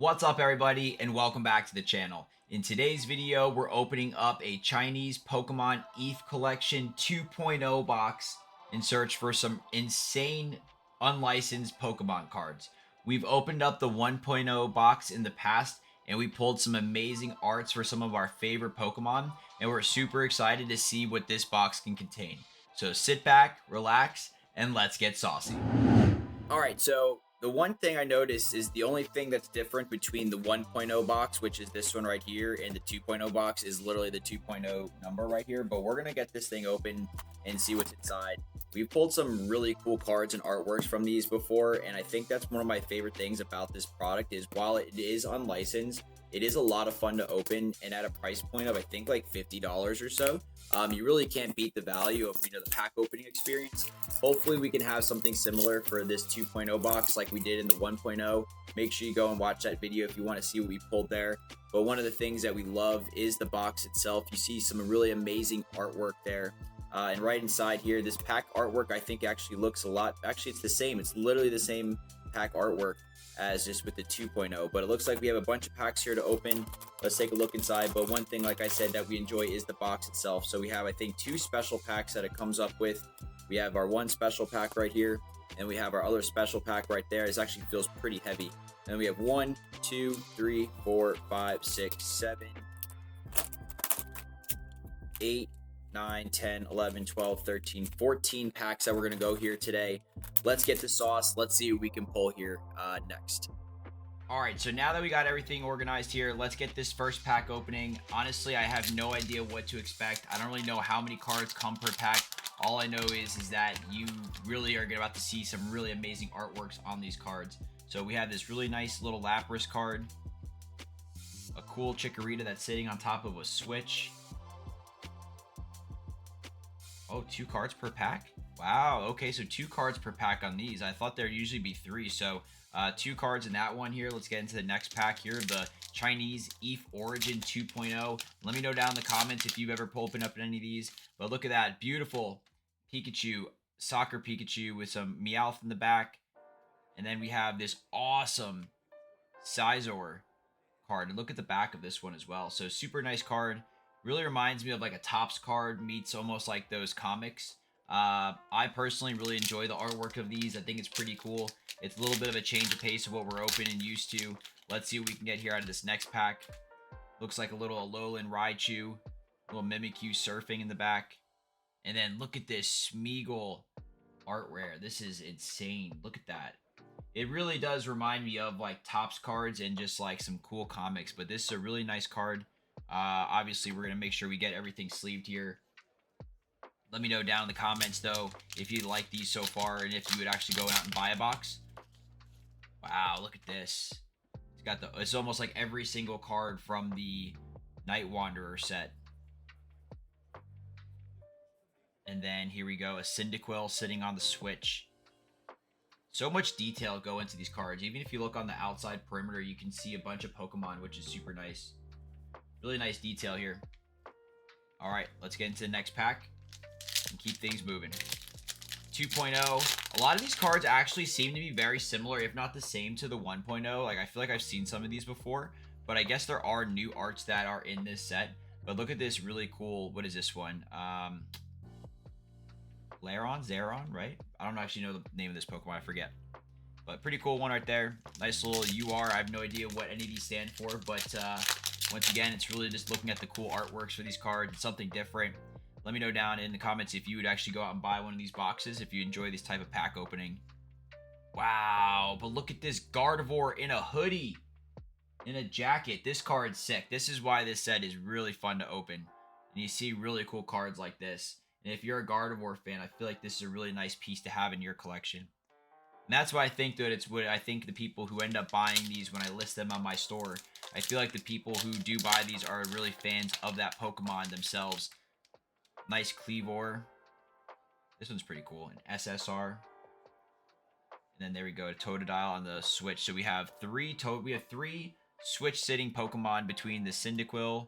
What's up everybody and welcome back to the channel. In today's video, we're opening up a Chinese Pokemon Eif Collection 2.0 box in search for some insane unlicensed Pokemon cards. We've opened up the 1.0 box in the past and we pulled some amazing arts for some of our favorite Pokemon, and we're super excited to see what this box can contain. So sit back, relax, and let's get saucy. Alright, so the one thing I noticed is the only thing that's different between the 1.0 box, which is this one right here, and the 2.0 box is literally the 2.0 number right here. But we're going to get this thing open and see what's inside. We've pulled some really cool cards and artworks from these before, and I think that's one of my favorite things about this product is while it is unlicensed, it is a lot of fun to open, and at a price point of I think like $50 or so. You really can't beat the value of the pack opening experience. Hopefully we can have something similar for this 2.0 box like we did in the 1.0. Make sure you go and watch that video if you want to see what we pulled there. But one of the things that we love is the box itself. You see some really amazing artwork there. And right inside here, this pack artwork I think actually looks a lot. Actually, it's the same. It's literally the same pack artwork as just with the 2.0, but it looks like we have a bunch of packs here to open. Let's take a look inside. But one thing, like I said, that we enjoy is the box itself. So we have, I think, 2 special packs that it comes up with. We have our one special pack right here, and we have our other special pack right there. This actually feels pretty heavy. And we have 1, 2, 3, 4, 5, 6, 7, 8, 9, 10, 11, 12, 13, 14 packs that we're going to go here today. Let's get the sauce. Let's see what we can pull here next. All right, so now that we got everything organized here, let's get this first pack opening. Honestly, I have no idea what to expect. I don't really know how many cards come per pack. All I know is that you really are about to see some really amazing artworks on these cards. So we have this really nice little Lapras card, a cool Chikorita that's sitting on top of a switch. Oh, 2 cards per pack? Wow, okay, so 2 cards per pack on these. I thought there'd usually be 3, so 2 cards in that one here. Let's get into the next pack here, the Chinese Eif Origin 2.0. Let me know down in the comments if you've ever opened up any of these. But look at that, beautiful Pikachu, soccer Pikachu with some Meowth in the back. And then we have this awesome Scizor card. And look at the back of this one as well. So super nice card. Really reminds me of like a Topps card meets almost like those comics. I personally really enjoy the artwork of these. I think it's pretty cool. It's a little bit of a change of pace of what we're open and used to. Let's see what we can get here out of this next pack. Looks like a little Alolan Raichu, a little Mimikyu surfing in the back. And then look at this Smeagol art rare. This is insane. Look at that. It really does remind me of like Topps cards and just like some cool comics. But this is a really nice card. Obviously, we're going to make sure we get everything sleeved here. Let me know down in the comments, though, if you like these so far and if you would actually go out and buy a box. Wow, look at this. It's almost like every single card from the Night Wanderer set. And then here we go, a Cyndaquil sitting on the switch. So much detail go into these cards. Even if you look on the outside perimeter, you can see a bunch of Pokemon, which is super nice. Really nice detail here. All right, let's get into the next pack and keep things moving. 2.0. A lot of these cards actually seem to be very similar, if not the same, to the 1.0. Like, I feel like I've seen some of these before, but I guess there are new arts that are in this set. But look at this really cool, what is this one? Zeron, right? I don't actually know the name of this Pokemon, I forget. But pretty cool one right there. Nice little UR. I have no idea what any of these stand for, but once again, it's really just looking at the cool artworks for these cards. It's something different. Let me know down in the comments if you would actually go out and buy one of these boxes if you enjoy this type of pack opening. Wow, but look at this Gardevoir in a hoodie, in a jacket. This card's sick. This is why this set is really fun to open. And you see really cool cards like this. And if you're a Gardevoir fan, I feel like this is a really nice piece to have in your collection. And that's why I think that it's what I think the people who end up buying these when I list them on my store, I feel like the people who do buy these are really fans of that Pokemon themselves. Nice Cleavor. This one's pretty cool. An SSR. And then there we go, Totodile on the Switch. So we have 3 Switch sitting Pokemon between the Cyndaquil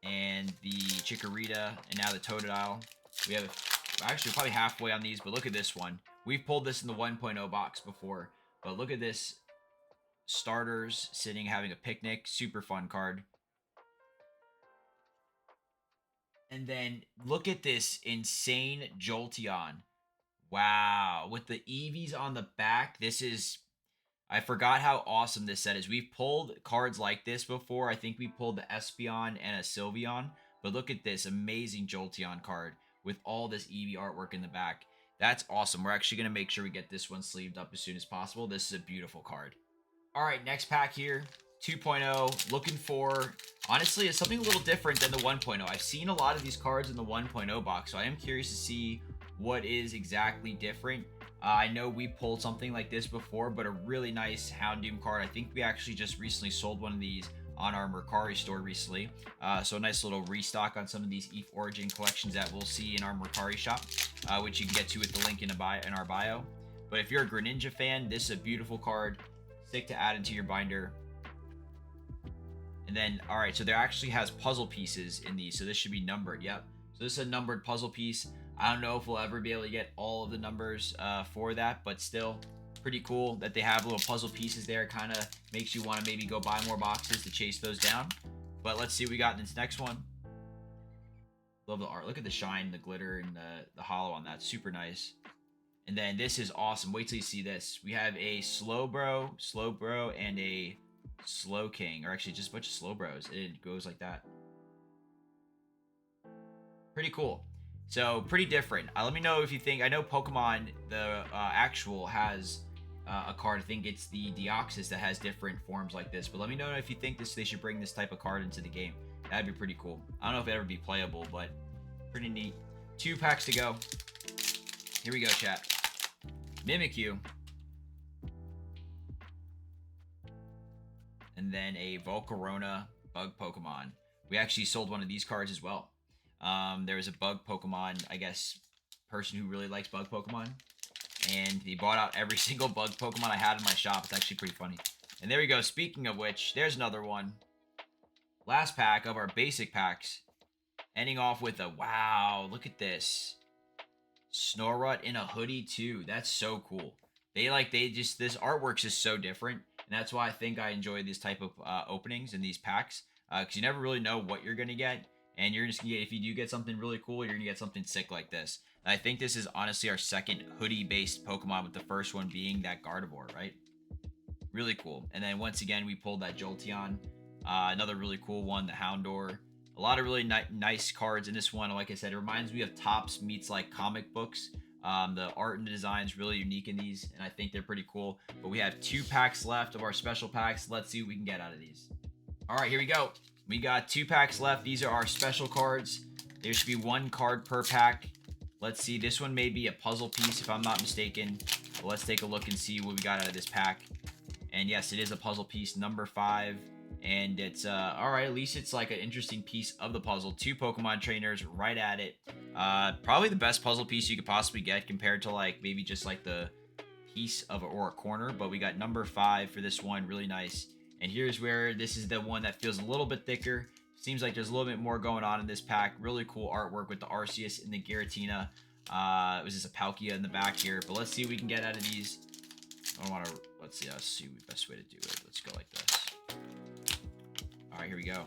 and the Chikorita and now the Totodile. We have actually probably halfway on these, but look at this one. We've pulled this in the 1.0 box before, but look at this starters sitting having a picnic. Super fun card. And then look at this insane Jolteon. Wow. With the Eevees on the back, this is... I forgot how awesome this set is. We've pulled cards like this before. I think we pulled the Espeon and a Sylveon. But look at this amazing Jolteon card with all this Eevee artwork in the back. That's awesome. We're actually going to make sure we get this one sleeved up as soon as possible. This is a beautiful card. All right, next pack here. 2.0. Looking for, honestly, it's something a little different than the 1.0. I've seen a lot of these cards in the 1.0 box, so I am curious to see what is exactly different. I know we pulled something like this before, but a really nice Houndoom card. I think we actually just recently sold one of these on our Mercari store recently. So a nice little restock on some of these Eif Origin collections that we'll see in our Mercari shop, which you can get to with the link in our bio. But if you're a Greninja fan, this is a beautiful card. Sick to add into your binder. And then, all right, so there actually has puzzle pieces in these, so this should be numbered. Yep. So this is a numbered puzzle piece. I don't know if we'll ever be able to get all of the numbers for that, but still pretty cool that they have little puzzle pieces there. Kind of makes you want to maybe go buy more boxes to chase those down. But let's see what we got in this next one. Love the art. Look at the shine, the glitter, and the hollow on that. Super nice. And then this is awesome. Wait till you see this. We have a Slowbro, and a Slowking, or actually just a bunch of Slowbros. It goes like that. Pretty cool. So pretty different. Let me know if you think. I know Pokemon, the actual, has a card. I think it's the Deoxys that has different forms like this. But let me know if you think they should bring this type of card into the game. That'd be pretty cool. I don't know if it'd ever be playable, but pretty neat. 2 packs to go. Here we go, chat. Mimikyu. And then a Volcarona bug Pokemon. We actually sold one of these cards as well. There was a bug Pokemon, I guess, person who really likes bug Pokemon. And he bought out every single bug Pokemon I had in my shop. It's actually pretty funny. And there we go. Speaking of which, there's another one. Last pack of our basic packs. Ending off with a, wow, look at this. Snorrut in a hoodie too. That's so cool. This artwork's just so different. And that's why I think I enjoy these type of openings and these packs. Because you never really know what you're going to get. And you're just going to get, if you do get something really cool, you're going to get something sick like this. And I think this is honestly our second hoodie-based Pokemon, with the first one being that Gardevoir, right? Really cool. And then once again, we pulled that Jolteon. Another really cool one, the Houndour. A lot of really nice cards in this one. Like I said, it reminds me of Topps meets like comic books. The art and design is really unique in these, and I think they're pretty cool. But we have 2 packs left of our special packs. Let's see what we can get out of these. All right, here we go. We got 2 packs left. These are our special cards. There should be 1 card per pack. Let's see. This one may be a puzzle piece if I'm not mistaken. But let's take a look and see what we got out of this pack. And yes, it is a puzzle piece, number 5. And it's, all right, at least it's like an interesting piece of the puzzle. 2 Pokemon trainers right at it. Probably the best puzzle piece you could possibly get compared to like maybe just like the piece of or a corner. But we got number 5 for this one. Really nice. And here's where this is the one that feels a little bit thicker. Seems like there's a little bit more going on in this pack. Really cool artwork with the Arceus and the Giratina. It was just a Palkia in the back here. But let's see what we can get out of these. I don't want to... Let's see the best way to do it. Let's go like this. All right, here we go.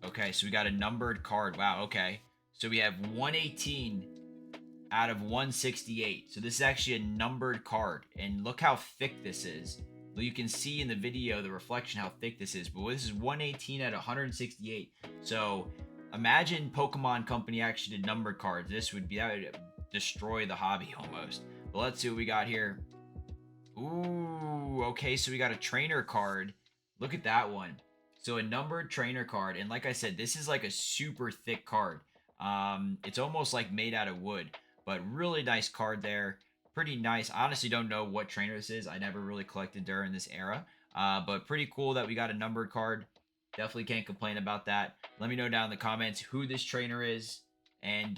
Okay, so we got a numbered card. Wow, okay. So we have 118 out of 168. So this is actually a numbered card. And look how thick this is. You can see in the video, the reflection, how thick this is. But this is 118 out of 168. So imagine Pokemon Company actually did numbered cards. That would destroy the hobby almost. But let's see what we got here. Ooh, okay, so we got a trainer card. Look at that one. So a numbered trainer card. And like I said, this is like a super thick card. It's almost like made out of wood. But really nice card there. Pretty nice. I honestly don't know what trainer this is. I never really collected during this era. But pretty cool that we got a numbered card. Definitely can't complain about that. Let me know down in the comments who this trainer is. And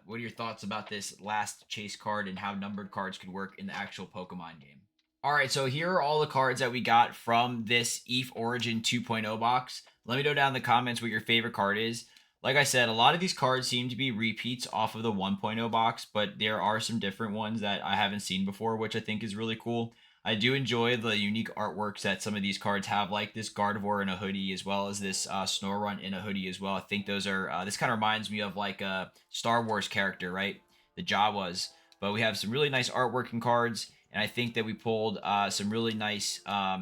what are your thoughts about this last chase card and how numbered cards could work in the actual Pokemon game. Alright, so here are all the cards that we got from this Eif Origin 2.0 box. Let me know down in the comments what your favorite card is. Like I said, a lot of these cards seem to be repeats off of the 1.0 box, but there are some different ones that I haven't seen before, which I think is really cool. I do enjoy the unique artworks that some of these cards have, like this Gardevoir in a hoodie, as well as this Snorunt in a hoodie as well. I think those are, this kind of reminds me of like a Star Wars character, right? The Jawas. But we have some really nice artwork and cards, and I think that we pulled some really nice, I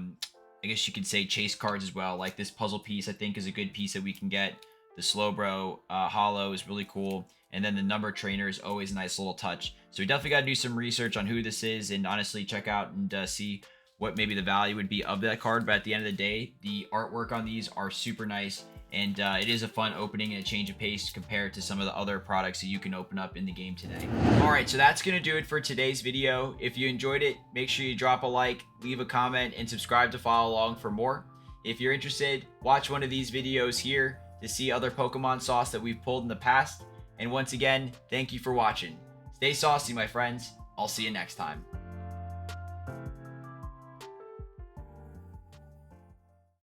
guess you could say, chase cards as well. Like this puzzle piece, I think, is a good piece that we can get. The Slowbro Hollow is really cool. And then the number trainer is always a nice little touch. So we definitely got to do some research on who this is, and honestly check out and see what maybe the value would be of that card. But at the end of the day, the artwork on these are super nice, and it is a fun opening and a change of pace compared to some of the other products that you can open up in the game today. All right, so that's going to do it for today's video. If you enjoyed it, make sure you drop a like, leave a comment, and subscribe to follow along for more. If you're interested, watch one of these videos here to see other Pokemon sauce that we've pulled in the past. And once again, thank you for watching. Stay saucy, my friends. I'll see you next time.